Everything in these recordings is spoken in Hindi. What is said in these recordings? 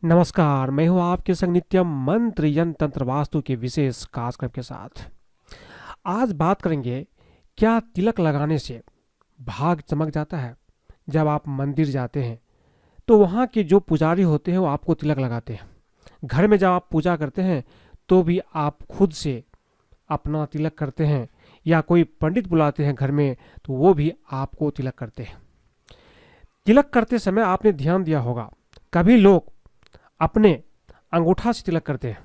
नमस्कार, मैं हूं आपके संग नित्यम मंत्र यंत्र तंत्र वास्तु के विशेष कार्यक्रम के साथ। आज बात करेंगे, क्या तिलक लगाने से भाग चमक जाता है। जब आप मंदिर जाते हैं तो वहाँ के जो पुजारी होते हैं वो आपको तिलक लगाते हैं। घर में जब आप पूजा करते हैं तो भी आप खुद से अपना तिलक करते हैं, या कोई पंडित बुलाते हैं घर में तो वो भी आपको तिलक करते हैं। तिलक करते समय आपने ध्यान दिया होगा, कभी लोग अपने अंगूठा से तिलक करते हैं,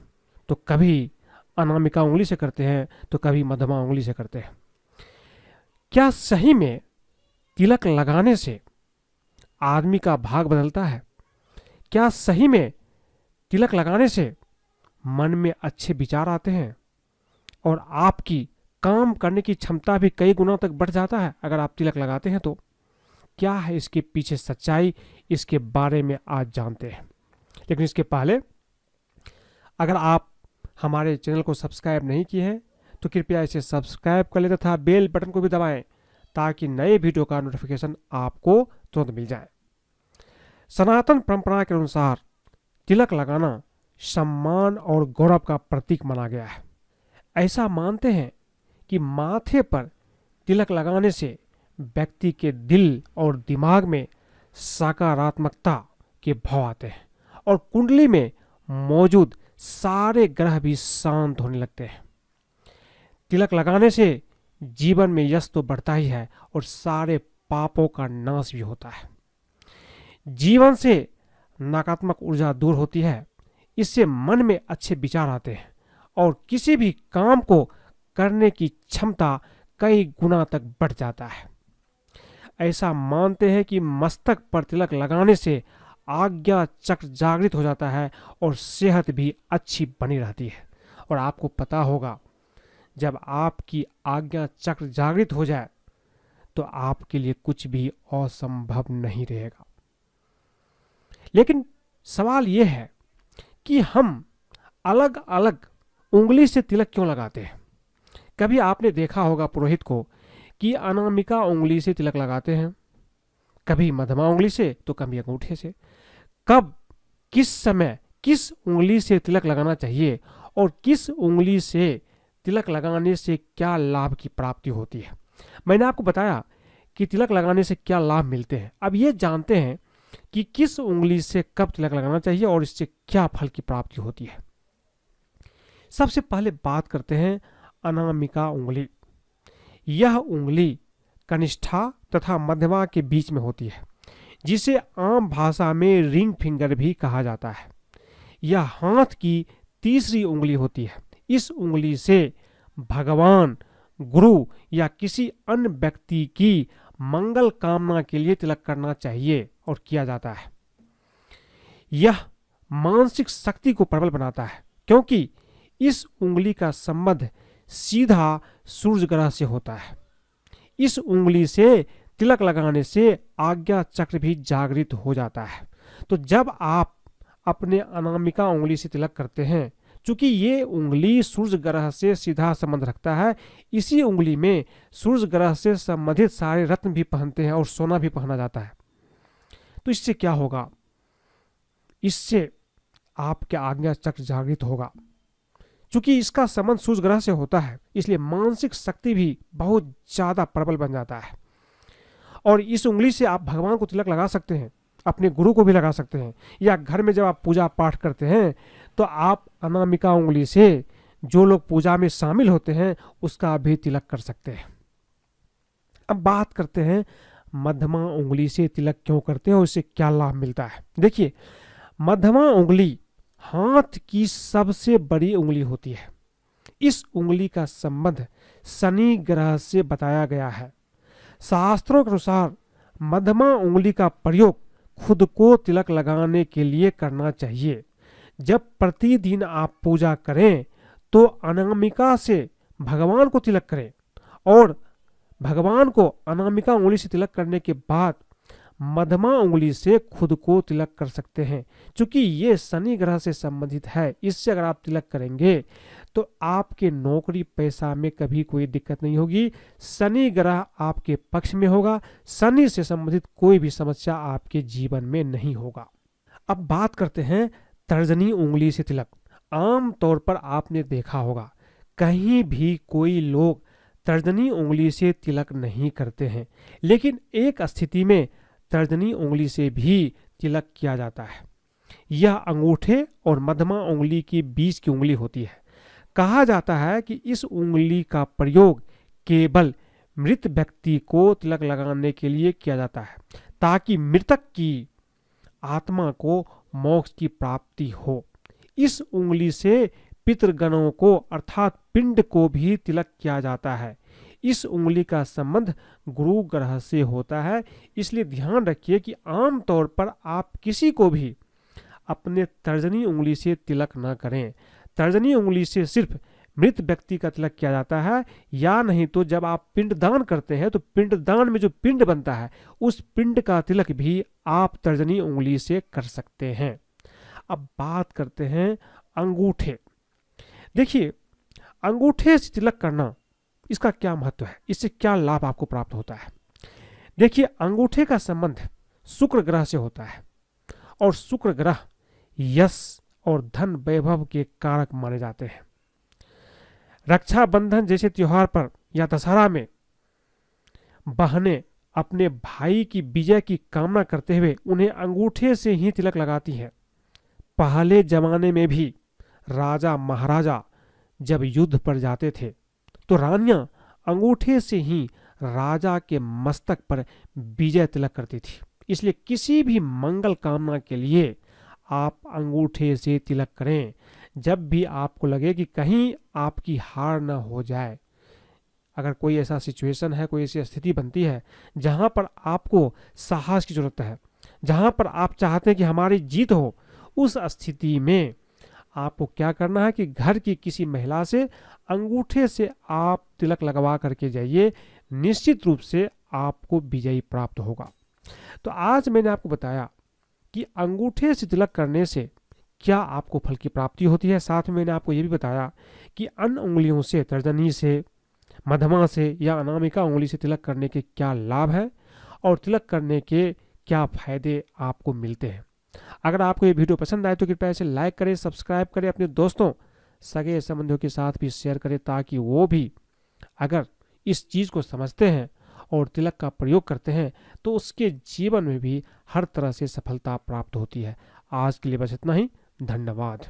तो कभी अनामिका उंगली से करते हैं, तो कभी मध्यमा उंगली से करते हैं। क्या सही में तिलक लगाने से आदमी का भाग बदलता है? क्या सही में तिलक लगाने से मन में अच्छे विचार आते हैं और आपकी काम करने की क्षमता भी कई गुना तक बढ़ जाता है अगर आप तिलक लगाते हैं तो? क्या है इसके पीछे सच्चाई, इसके बारे में आज जानते हैं। लेकिन इसके पहले अगर आप हमारे चैनल को सब्सक्राइब नहीं किए हैं तो कृपया इसे सब्सक्राइब कर लें तथा बेल बटन को भी दबाएं ताकि नए वीडियो का नोटिफिकेशन आपको तुरंत मिल जाए। सनातन परंपरा के अनुसार तिलक लगाना सम्मान और गौरव का प्रतीक माना गया है। ऐसा मानते हैं कि माथे पर तिलक लगाने से व्यक्ति के दिल और दिमाग में सकारात्मकता के भाव आते हैं और कुंडली में मौजूद सारे ग्रह भी शांत होने लगते हैं। तिलक लगाने से जीवन में यश तो बढ़ता ही है और सारे पापों का नाश भी होता है। जीवन से नकारात्मक ऊर्जा दूर होती है, इससे मन में अच्छे विचार आते हैं और किसी भी काम को करने की क्षमता कई गुना तक बढ़ जाता है। ऐसा मानते हैं कि मस्तक पर तिलक लगाने से आज्ञा चक्र जागृत हो जाता है और सेहत भी अच्छी बनी रहती है। और आपको पता होगा, जब आपकी आज्ञा चक्र जागृत हो जाए तो आपके लिए कुछ भी असंभव नहीं रहेगा। लेकिन सवाल यह है कि हम अलग अलग उंगली से तिलक क्यों लगाते हैं। कभी आपने देखा होगा पुरोहित को कि अनामिका उंगली से तिलक लगाते हैं, कभी मध्यमा उंगली से तो कभी अंगूठे से। कब, किस समय, किस उंगली से तिलक लगाना चाहिए और किस उंगली से तिलक लगाने से क्या लाभ की प्राप्ति होती है, मैंने आपको बताया कि तिलक लगाने से क्या लाभ मिलते हैं। अब ये जानते हैं कि किस उंगली से कब तिलक लगाना चाहिए और इससे क्या फल की प्राप्ति होती है। सबसे पहले बात करते हैं अनामिका उंगली। यह उंगली कनिष्ठा तथा मध्यमा के बीच में होती है, जिसे आम भाषा में रिंग फिंगर भी कहा जाता है। यह हाथ की तीसरी उंगली होती है। इस उंगली से भगवान, गुरु या किसी अन्य व्यक्ति की मंगल कामना के लिए तिलक करना चाहिए और किया जाता है। यह मानसिक शक्ति को प्रबल बनाता है, क्योंकि इस उंगली का संबंध सीधा सूर्य ग्रह से होता है। इस उंगली से तिलक लगाने से आज्ञा चक्र भी जागृत हो जाता है। तो जब आप अपने अनामिका उंगली से तिलक करते हैं, चूंकि ये उंगली सूर्य ग्रह से सीधा संबंध रखता है, इसी उंगली में सूर्य ग्रह से संबंधित सारे रत्न भी पहनते हैं और सोना भी पहना जाता है। तो इससे क्या होगा? इससे आपके आज्ञा चक्र जागृत होगा। चूंकि इसका संबंध सूर्य ग्रह से होता है, इसलिए मानसिक शक्ति भी बहुत ज्यादा प्रबल बन जाता है। और इस उंगली से आप भगवान को तिलक लगा सकते हैं, अपने गुरु को भी लगा सकते हैं, या घर में जब आप पूजा पाठ करते हैं तो आप अनामिका उंगली से जो लोग पूजा में शामिल होते हैं उसका भी तिलक कर सकते हैं। अब बात करते हैं मध्यमा उंगली से तिलक क्यों करते हैं और इससे क्या लाभ मिलता है। देखिए, मध्यमा उंगली हाथ की सबसे बड़ी उंगली होती है। इस उंगली का संबंध शनि ग्रह से बताया गया है। शास्त्रों के अनुसार मध्यमा उंगली का प्रयोग खुद को तिलक लगाने के लिए करना चाहिए। जब प्रतिदिन आप पूजा करें तो अनामिका से भगवान को तिलक करें और भगवान को अनामिका उंगली से तिलक करने के बाद मध्यमा उंगली से खुद को तिलक कर सकते हैं। क्योंकि ये शनि ग्रह से संबंधित है, इससे अगर आप तिलक करेंगे तो आपके नौकरी पैसा में कभी कोई दिक्कत नहीं होगी। शनि ग्रह आपके पक्ष में होगा, शनि से संबंधित कोई भी समस्या आपके जीवन में नहीं होगा। अब बात करते हैं तर्जनी उंगली से तिलक। आम तौर पर आपने देखा होगा कहीं भी कोई लोग तर्जनी उंगली से तिलक नहीं करते हैं, लेकिन एक स्थिति में तर्जनी उंगली से भी तिलक किया जाता है। यह अंगूठे और मध्यमा उंगली के बीच की उंगली होती है। कहा जाता है कि इस उंगली का प्रयोग केवल मृत व्यक्ति को तिलक लगाने के लिए किया जाता है, ताकि मृतक की आत्मा को मोक्ष की प्राप्ति हो। इस उंगली से पितृगणों को अर्थात पिंड को भी तिलक किया जाता है। इस उंगली का संबंध गुरु ग्रह से होता है, इसलिए ध्यान रखिए कि आम तौर पर आप किसी को भी अपने तर्जनी उंगली से तिलक न करें। तर्जनी उंगली से सिर्फ मृत व्यक्ति का तिलक किया जाता है, या नहीं तो जब आप पिंडदान करते हैं तो पिंडदान में जो पिंड बनता है उस पिंड का तिलक भी आप तर्जनी उंगली से कर सकते हैं। अब बात करते हैं अंगूठे। देखिए, अंगूठे से तिलक करना, इसका क्या महत्व है, इससे क्या लाभ आपको प्राप्त होता है। देखिए, अंगूठे का संबंध शुक्र ग्रह से होता है और शुक्र ग्रह यश और धन वैभव के कारक माने जाते हैं। रक्षाबंधन जैसे त्योहार पर या दशहरा में बहनें अपने भाई की विजय की कामना करते हुए उन्हें अंगूठे से ही तिलक लगाती हैं। पहले जमाने में भी राजा महाराजा जब युद्ध पर जाते थे तो रानियां अंगूठे से ही राजा के मस्तक पर विजय तिलक करती थी। इसलिए किसी भी मंगल कामना के लिए आप अंगूठे से तिलक करें। जब भी आपको लगे कि कहीं आपकी हार ना हो जाए, अगर कोई ऐसा सिचुएशन है, कोई ऐसी स्थिति बनती है जहां पर आपको साहस की जरूरत है, जहां पर आप चाहते हैं कि हमारी जीत हो, उस स्थिति में आपको क्या करना है कि घर की किसी महिला से अंगूठे से आप तिलक लगवा करके जाइए। निश्चित रूप से आपको विजयी प्राप्त होगा। तो आज मैंने आपको बताया कि अंगूठे से तिलक करने से क्या आपको फल की प्राप्ति होती है। साथ में मैंने आपको यह भी बताया कि अन्य उंगलियों से, तर्जनी से, मध्यमा से या अनामिका उंगली से तिलक करने के क्या लाभ है और तिलक करने के क्या फायदे आपको मिलते हैं। अगर आपको ये वीडियो पसंद आए तो कृपया इसे लाइक करें, सब्सक्राइब करें, अपने दोस्तों सगे संबंधियों के साथ भी शेयर करें, ताकि वो भी अगर इस चीज़ को समझते हैं और तिलक का प्रयोग करते हैं तो उसके जीवन में भी हर तरह से सफलता प्राप्त होती है। आज के लिए बस इतना ही। धन्यवाद।